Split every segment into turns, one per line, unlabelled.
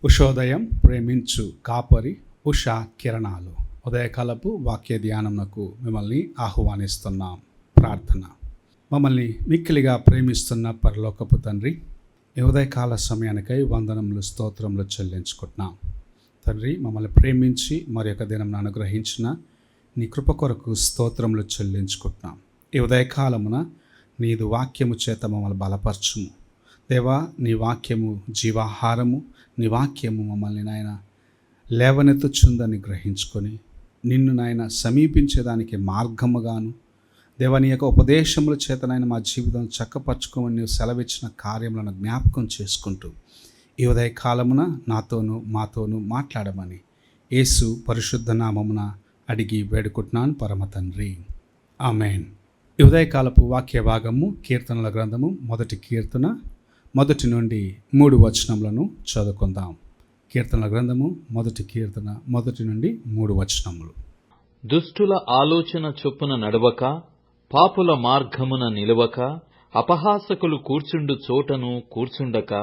ఉషోదయం ప్రేమించు కాపరి ఉషా కిరణాలు ఉదయకాలపు వాక్య ధ్యానంకు మిమ్మల్ని ఆహ్వానిస్తున్నాం. ప్రార్థన. మమ్మల్ని మిక్కిలిగా ప్రేమిస్తున్న పరలోకపు తండ్రి, ఈ ఉదయకాల సమయానికై వందనములు స్తోత్రములు చెల్లించుకుంటున్నాం. తండ్రి, మమ్మల్ని ప్రేమించి మరి యొక్క దినం అనుగ్రహించిన నీ కృప కొరకు స్తోత్రములు చెల్లించుకుంటున్నాం. ఈ ఉదయకాలమున నీదు వాక్యము చేత మమ్మల్ని బలపరచుము దేవా. నీ వాక్యము జీవాహారము, నీ వాక్యము మమ్మల్ని నాయన లేవనెత్తుచుందని గ్రహించుకొని నిన్ను నాయన సమీపించేదానికి మార్గముగాను దేవా, నీ యొక్క ఉపదేశముల చేతనైన మా జీవితం చక్కపరచుకోమని నీవు సెలవిచ్చిన కార్యములను జ్ఞాపకం చేసుకుంటూ ఈ ఉదయకాలమున నాతోనూ మాతోనూ మాట్లాడమని యేసు పరిశుద్ధ నామమున అడిగి వేడుకుంటున్నాను పరమ తండ్రి, ఆమేన్. ఈ ఉదయకాలపు వాక్య భాగము కీర్తనల గ్రంథము 1వ కీర్తన 1 నుండి 3 వచనములను చదువుకుందాం. కీర్తనల గ్రంథము 1వ కీర్తన 1 నుండి 3 వచనములు.
దుష్టుల ఆలోచన చొప్పున నడవక, పాపుల మార్గమున నిలవక, అపహాసకులు కూర్చుండు చోటను కూర్చుండక,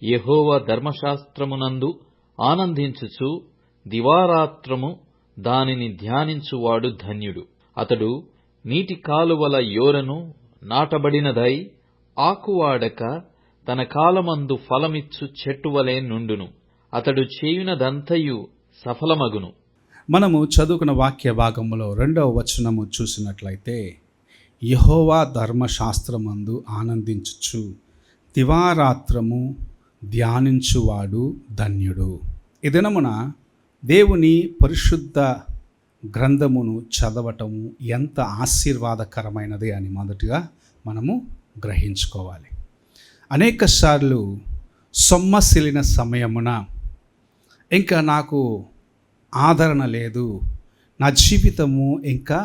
యెహోవా ధర్మశాస్త్రమునందు ఆనందించుచు దివారాత్రము దానిని ధ్యానించువాడు ధన్యుడు. అతడు నీటి కాలువల యోరను నాటబడినదై ఆకువాడక తన కాలమందు ఫలమిచ్చు చెట్టువలే నుండును. అతడు చేయునదంతయు సఫలమగును.
మనము చదువుకున్న వాక్య భాగములో 2వ వచనము చూసినట్లయితే, యెహోవా ధర్మశాస్త్రమందు ఆనందించుచు దివారాత్రము ధ్యానించువాడు ధన్యుడు. ఈ దినమున దేవుని పరిశుద్ధ గ్రంథమును చదవటము ఎంత ఆశీర్వాదకరమైనది అని మొదటిగా మనము గ్రహించుకోవాలి. అనేక సార్లు సొమ్మసిలిన సమయమున ఇంకా నాకు ఆదరణ లేదు, నా జీవితము ఇంకా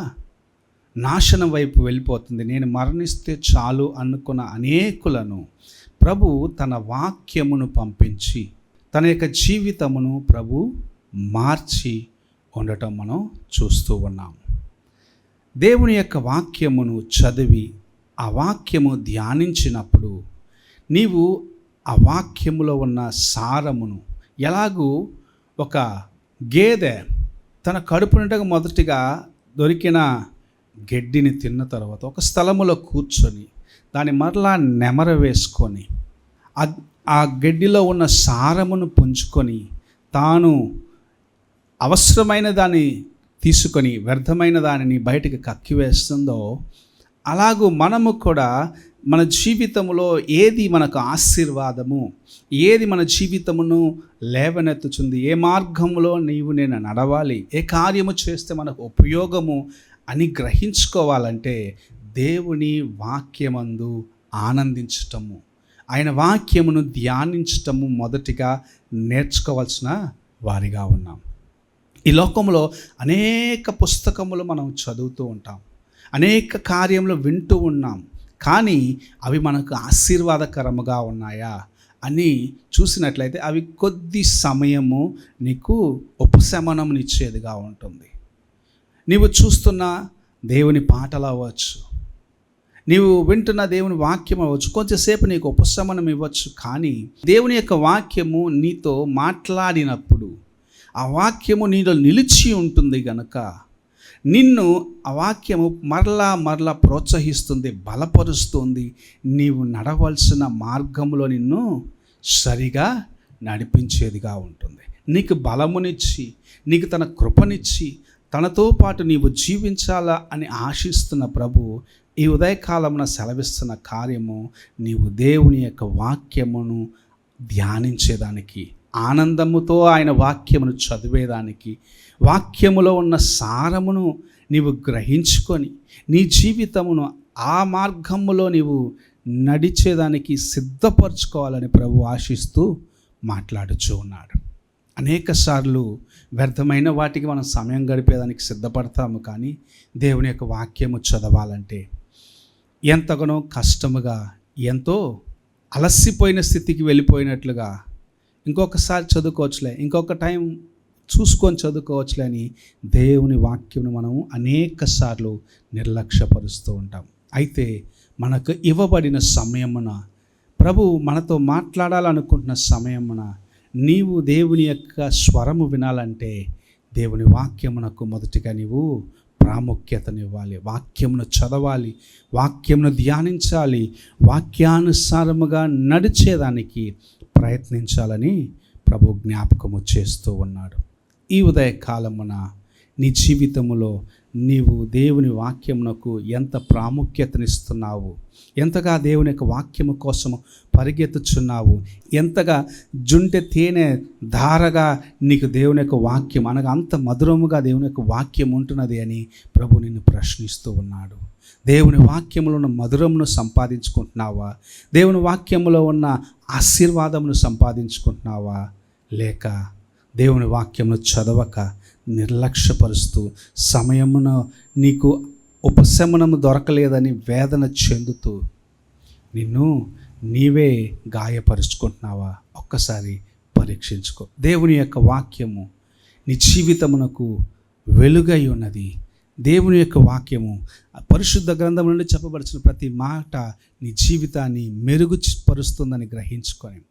నాశనం వైపు వెళ్ళిపోతుంది, నేను మరణిస్తే చాలు అనుకున్న అనేకులను ప్రభు తన వాక్యమును పంపించి తన యొక్క జీవితమును ప్రభు మార్చి ఉండటం మనం చూస్తూ ఉన్నాము. దేవుని యొక్క వాక్యమును చదివి ఆ వాక్యము ధ్యానించినప్పుడు నీవు ఆ వాక్యములో ఉన్న సారమును, ఎలాగూ ఒక గేదె తన కడుపు నిండగా మొదటిగా దొరికిన గడ్డిని తిన్న తర్వాత ఒక స్థలములో కూర్చొని దాన్ని మరలా నెమర వేసుకొని ఆ గడ్డిలో ఉన్న సారమును పుంజుకొని తాను అవసరమైన దాన్ని తీసుకొని వ్యర్థమైన దానిని బయటికి కక్కివేస్తుందో, అలాగూ మనము కూడా మన జీవితంలో ఏది మనకు ఆశీర్వాదము, ఏది మన జీవితమును లేవనెత్తుచుంది, ఏ మార్గంలో నేను నడవాలి, ఏ కార్యము చేస్తే మనకు ఉపయోగము అని గ్రహించుకోవాలంటే దేవుని వాక్యమందు ఆనందించటము, ఆయన వాక్యమును ధ్యానించటము మొదటిగా నేర్చుకోవాల్సిన వారిగా ఉన్నాం. ఈ లోకంలో అనేక పుస్తకములు మనం చదువుతూ ఉంటాం, అనేక కార్యములు వింటూ ఉన్నాం, కానీ అవి మనకు ఆశీర్వాదకరముగా ఉన్నాయా అని చూసినట్లయితే అవి కొద్ది సమయము నీకు ఉపశమనమునిచ్చేదిగా ఉంటుంది. నీవు చూస్తున్న దేవుని పాటలు అవ్వచ్చు, నీవు వింటున్న దేవుని వాక్యం అవ్వచ్చు, కొంచెంసేపు నీకు ఉపశమనం ఇవ్వచ్చు. కానీ దేవుని యొక్క వాక్యము నీతో మాట్లాడినప్పుడు ఆ వాక్యము నీలో నిలిచి ఉంటుంది గనుక నిన్ను ఆ వాక్యము మరలా ప్రోత్సహిస్తుంది, బలపరుస్తుంది. నీవు నడవలసిన మార్గంలో నిన్ను సరిగా నడిపించేదిగా ఉంటుంది. నీకు బలమునిచ్చి, నీకు తన కృపనిచ్చి, తనతో పాటు నీవు జీవించాలా అని ఆశిస్తున్న ప్రభు ఈ ఉదయకాలమున సెలవిస్తున్న కార్యము, నీవు దేవుని యొక్క వాక్యమును ధ్యానించేదానికి, ఆనందముతో ఆయన వాక్యమును చదివేదానికి, వాక్యములో ఉన్న సారమును నీవు గ్రహించుకొని నీ జీవితమును ఆ మార్గములో నీవు నడిచేదానికి సిద్ధపరచుకోవాలని ప్రభు ఆశిస్తూ మాట్లాడుచూ ఉన్నాడు. అనేక సార్లు వ్యర్థమైన వాటికి మనం సమయం గడిపేదానికి సిద్ధపడతాము, కానీ దేవుని యొక్క వాక్యము చదవాలంటే ఎంతగానో కష్టముగా, ఎంతో అలసిపోయిన స్థితికి వెళ్ళిపోయినట్లుగా ఇంకొకసారి చదువుకోవచ్చులే, ఇంకొక టైం చూసుకొని చదువుకోవచ్చులే అని దేవుని వాక్యం మనము అనేక సార్లు నిర్లక్ష్యపరుస్తూ ఉంటాం. అయితే మనకు ఇవ్వబడిన సమయమున, ప్రభు మనతో మాట్లాడాలనుకుంటున్న సమయమున నీవు దేవుని యొక్క స్వరము వినాలంటే దేవుని వాక్యమునకు మొదటిగా నీవు ప్రాముఖ్యతనివ్వాలి. వాక్యమును చదవాలి, వాక్యమును ధ్యానించాలి, వాక్యానుసారముగా నడిచేదానికి ప్రయత్నించాలని ప్రభు జ్ఞాపకము చేస్తూ ఉన్నాడు. ఈ ఉదయకాలమున నీ జీవితములో నీవు దేవుని వాక్యమునకు ఎంత ప్రాముఖ్యతనిస్తున్నావు, ఎంతగా దేవుని యొక్క వాక్యము కోసము పరిగెత్తుచున్నావు, ఎంతగా జుంటె తేనె ధారగా నీకు దేవుని యొక్క వాక్యం అనగా అంత మధురముగా దేవుని యొక్క వాక్యం ఉంటున్నది అని ప్రభు నిన్ను ప్రశ్నిస్తూ ఉన్నాడు. దేవుని వాక్యములో ఉన్న మధురమును సంపాదించుకుంటున్నావా? దేవుని వాక్యములో ఉన్న ఆశీర్వాదమును సంపాదించుకుంటున్నావా? లేక దేవుని వాక్యమును చదవక నిర్లక్ష్యపరుస్తూ సమయమున నీకు ఉపశమనము దొరకలేదని వేదన చెందుతూ నిన్ను నీవే గాయపరుచుకుంటున్నావా? ఒక్కసారి పరీక్షించుకో. దేవుని యొక్క వాక్యము నీ జీవితమునకు వెలుగై ఉన్నది. దేవుని యొక్క వాక్యము పరిశుద్ధ గ్రంథం నుండి చెప్పబడిన ప్రతి మాట నీ జీవితాన్ని మెరుగుపరుస్తుందని గ్రహించుకొని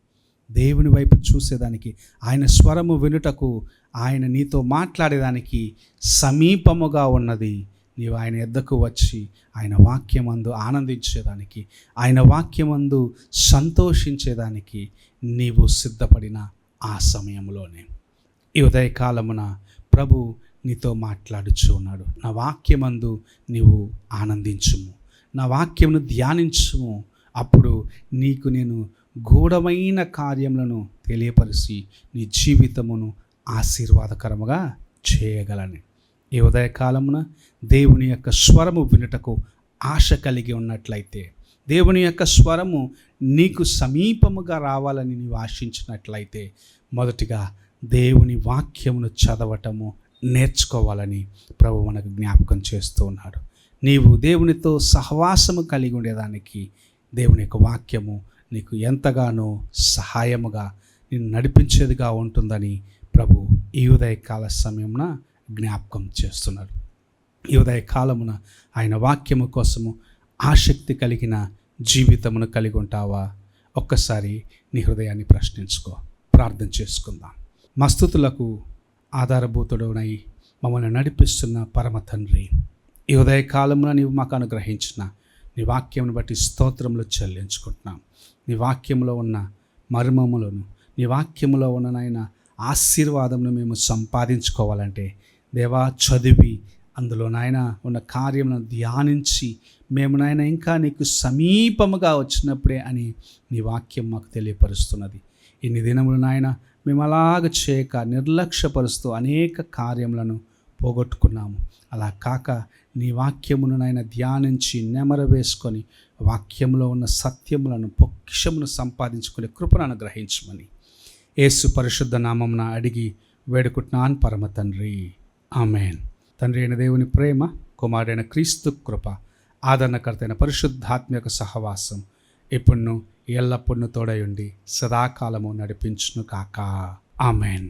దేవుని వైపు చూసేదానికి, ఆయన స్వరము వినుటకు, ఆయన నీతో మాట్లాడేదానికి సమీపముగా ఉన్నది. నీవు ఆయన యొద్దకు వచ్చి ఆయన వాక్యమందు ఆనందించేదానికి, ఆయన వాక్యమందు సంతోషించేదానికి నీవు సిద్ధపడిన ఆ సమయంలోనే ఈ ఉదయకాలమున ప్రభు నీతో మాట్లాడుచు ఉన్నాడు. నా వాక్యమందు నీవు ఆనందించుము, నా వాక్యమును ధ్యానించుము, అప్పుడు నీకు నేను గూఢమైన కార్యములను తెలియపరిచి నీ జీవితమును ఆశీర్వాదకరముగా చేయగలని. ఈ ఉదయకాలమున దేవుని యొక్క స్వరము వినుటకు ఆశ కలిగి ఉన్నట్లయితే, దేవుని యొక్క స్వరము నీకు సమీపముగా రావాలని నీవు ఆశించినట్లయితే, మొదటిగా దేవుని వాక్యమును చదవటము నేర్చుకోవాలని ప్రభు మనకు జ్ఞాపకం చేస్తూ ఉన్నాడు. నీవు దేవునితో సహవాసము కలిగి ఉండేదానికి దేవుని యొక్క వాక్యము నీకు ఎంతగానో సహాయముగా నిన్ను నడిపించేదిగా ఉంటుందని ప్రభు ఈ ఉదయకాల సమయమున జ్ఞాపకం చేస్తున్నాడు. ఈ ఉదయకాలమున ఆయన వాక్యము కోసము ఆసక్తి కలిగిన జీవితమును కలిగి ఉంటావా? ఒక్కసారి నీ హృదయాన్ని ప్రశ్నించుకో. ప్రార్థన చేసుకుందాం. మా స్తుతులకు ఆధారభూతుడవునై మమ్మల్ని నడిపిస్తున్న పరమ తండ్రి, ఈ ఉదయకాలమున నీవు మాకు అనుగ్రహించిన నీ వాక్యమును బట్టి స్తోత్రములు చెల్లించుకుంటున్నాం. నీ వాక్యంలో ఉన్న మర్మములను, నీ వాక్యములో ఉన్న నాయన ఆశీర్వాదమును మేము సంపాదించుకోవాలంటే దేవా, చదివి అందులో నాయన ఉన్న కార్యములను ధ్యానించి మేము నాయన ఇంకా నీకు సమీపముగా వచ్చినప్పుడే అని నీ వాక్యం మాకు తెలియపరుస్తున్నది. ఇన్ని దినములు నాయన మేము అలాగ చేయక నిర్లక్ష్యపరుస్తూ అనేక కార్యములను పోగొట్టుకున్నాము. అలా కాక నీ వాక్యమును నాయన ధ్యానించి నెమర వేసుకొని వాక్యంలో ఉన్న సత్యములను, పొక్షమును సంపాదించుకునే కృపను అనుగ్రహించమని యేసు పరిశుద్ధ నామమున అడిగి వేడుకుంటున్నాను పరమ తండ్రి, ఆమెన్. తండ్రి అయిన దేవుని ప్రేమ, కుమారుడైన క్రీస్తు కృప, ఆదరణకర్తైన పరిశుద్ధాత్మ యొక్క సహవాసం ఎప్పుడును ఎల్లప్పుడూ తోడై ఉండి సదాకాలము నడిపించును కాక. ఆమెన్.